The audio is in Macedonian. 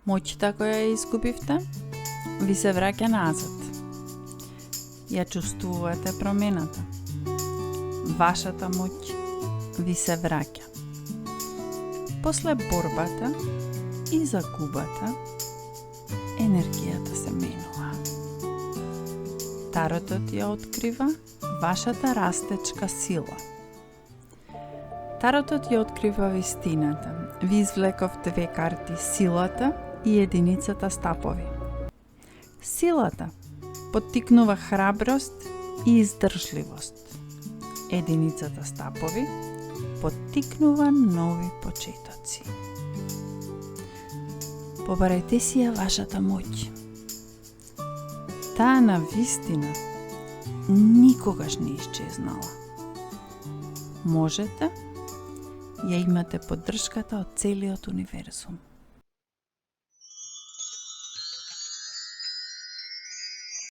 Моќта која ја изгубивте ви се враќа назад. Ја чувствувате промената. Вашата моќ ви се враќа. После борбата и загубата, енергијата се менува. Таротот ја открива вашата растечка сила. Таротот ја открива вистината. Ви извлеков две карти, силата и единицата стапови. Силата поттикнува храброст и издржливост. Единицата стапови поттикнува нови почетоци. Побарајте си ја вашата моќ. Таа на вистина никогаш не исчезнала. Можете, ја имате поддршката од целиот универзум.